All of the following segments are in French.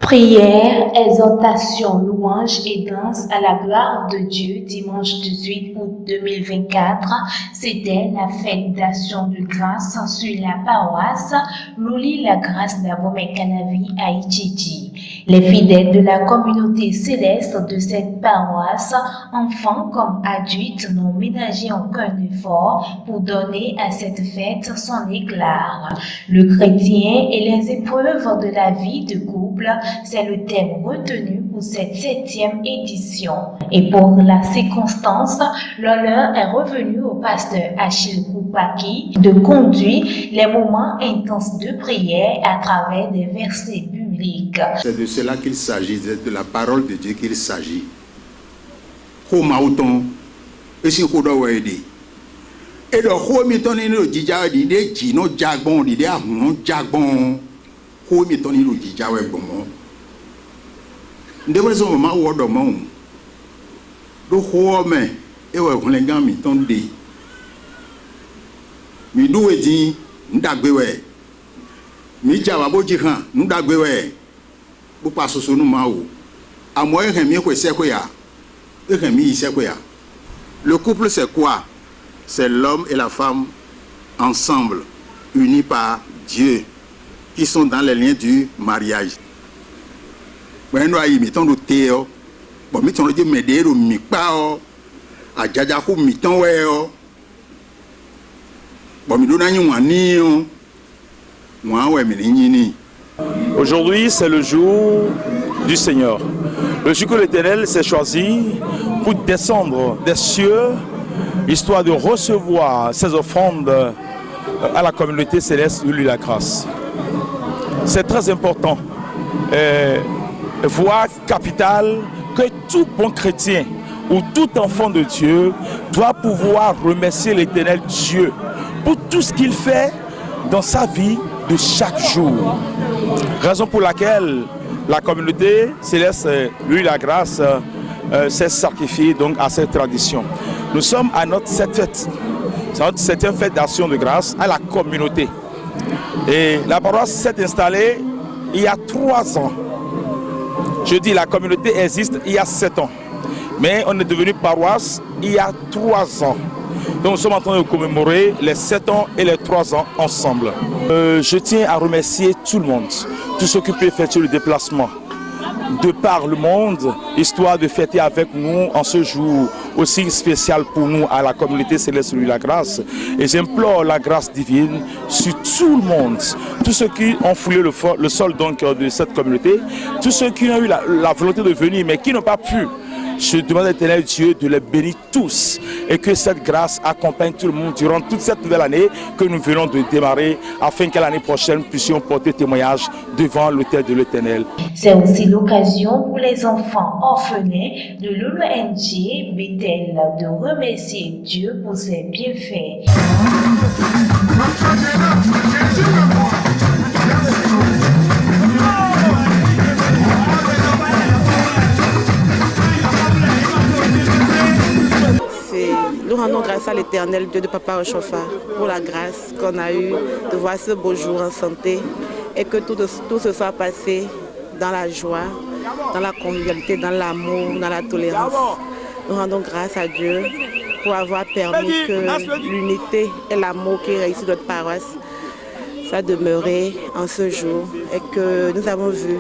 Prière, exhortation, louange et danse à la gloire de Dieu, dimanche 18 août 2024. C'était la fête d'action de grâce sur la paroisse Loli la grâce d'Abomey Canavi à Itchiti. Les fidèles de la communauté céleste de cette paroisse, enfants comme adultes, n'ont ménagé aucun effort pour donner à cette fête son éclat. Le chrétien et les épreuves de la vie de couple, c'est le thème retenu pour cette 7e édition. Et pour la circonstance, l'honneur est revenu au pasteur Achille Koupaki de conduire les moments intenses de prière à travers des versets bibliques. C'est de cela qu'il s'agit, c'est de la parole de Dieu qu'il s'agit. Et le homiton in le dija di de jino jagbon di de ahun jagbon homiton in le dija we gbomo ndebe so ma wo do mo do ho me e we hun le gan mi ton de mi du we din ndagbe we mi jawa boji han ndagbe we bu pa soso nu ma wo amo e han mi kwese ko ya e han mi ise ko ya. Le couple c'est quoi? C'est l'homme et la femme ensemble, unis par Dieu, qui sont dans les liens du mariage. Bon, nous avons mis ton théo, bon, mis ton Dieu m'aider au mikpao, à djadjakou miton weo, bon, mi donna nyou anio, moi ouais menini. Aujourd'hui, c'est le jour du Seigneur. Le jour que l'Éternel s'est choisi pour descendre des cieux, histoire de recevoir ces offrandes à la communauté céleste de lui la grâce. C'est très important, voire capital, que tout bon chrétien ou tout enfant de Dieu doit pouvoir remercier l'Éternel Dieu pour tout ce qu'il fait dans sa vie de chaque jour. Raison pour laquelle la communauté céleste, lui la grâce, s'est sacrifiée donc à cette tradition. Nous sommes à notre 7e fête d'action de grâce à la communauté. Et la paroisse s'est installée il y a 3 ans. Je dis la communauté existe il y a 7 ans. Mais on est devenu paroisse il y a 3 ans. Donc nous sommes en train de commémorer les 7 ans et les 3 ans ensemble. Je tiens à remercier tout le monde, tous ceux qui peuvent effectuer le déplacement de par le monde, histoire de fêter avec nous en ce jour aussi spécial pour nous à la communauté céleste de la grâce. Et j'implore la grâce divine sur tout le monde, tous ceux qui ont foulé le sol donc de cette communauté, tous ceux qui ont eu la volonté de venir mais qui n'ont pas pu. Je demande à l'Éternel Dieu de les bénir tous et que cette grâce accompagne tout le monde durant toute cette nouvelle année que nous venons de démarrer afin qu'à l'année prochaine nous puissions porter témoignage devant l'autel de l'Éternel. C'est aussi l'occasion pour les enfants orphelins de l'ONG Bethel de remercier Dieu pour ses bienfaits. Nous rendons grâce à l'Éternel Dieu de Papa Ochofa pour la grâce qu'on a eue de voir ce beau jour en santé et que tout se soit passé dans la joie, dans la convivialité, dans l'amour, dans la tolérance. Nous rendons grâce à Dieu pour avoir permis que l'unité et l'amour qui réussit notre paroisse soit demeuré en ce jour et que nous avons vu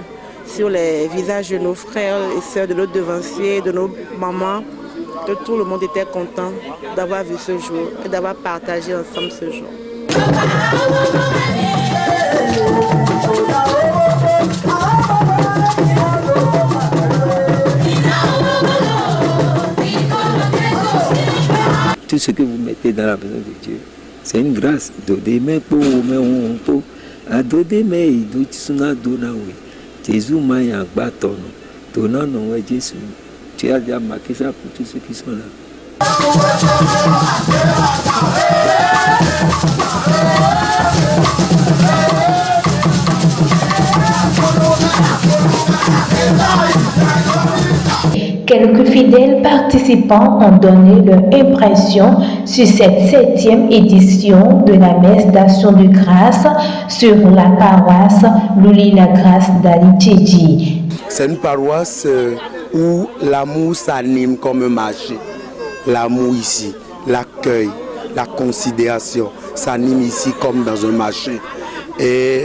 sur les visages de nos frères et sœurs, de nos devanciers, de nos mamans, que tout le monde était content d'avoir vu ce jour et d'avoir partagé ensemble ce jour. Tout ce que vous mettez dans la maison de Dieu, c'est une grâce. Dodeme po me po adodeme idu tsuna dona we. Jésus m'a yagbaton. Dona no we Jésus. Tu as déjà marqué ça pour tous ceux qui sont là. Quelques fidèles participants ont donné leur impression sur cette 7e édition de la messe d'Action de grâce sur la paroisse Louis-la-Grâce d'Ali-Tchédji. C'est une paroisse où l'amour s'anime comme un marché. L'amour ici, l'accueil, la considération s'anime ici comme dans un marché. Et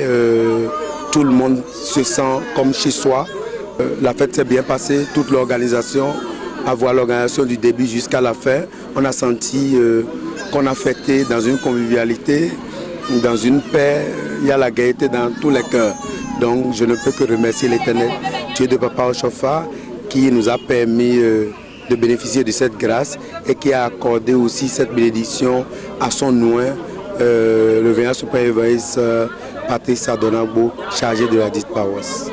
tout le monde se sent comme chez soi. La fête s'est bien passée, toute l'organisation, à voir l'organisation du début jusqu'à la fin. On a senti qu'on a fêté dans une convivialité, dans une paix. Il y a la gaieté dans tous les cœurs. Donc je ne peux que remercier l'Éternel, Dieu de Papa Oshofa, qui nous a permis de bénéficier de cette grâce et qui a accordé aussi cette bénédiction à son nouin, le Vénérable Suprême Évangéliste Patrice Adonabo, chargé de la dite paroisse.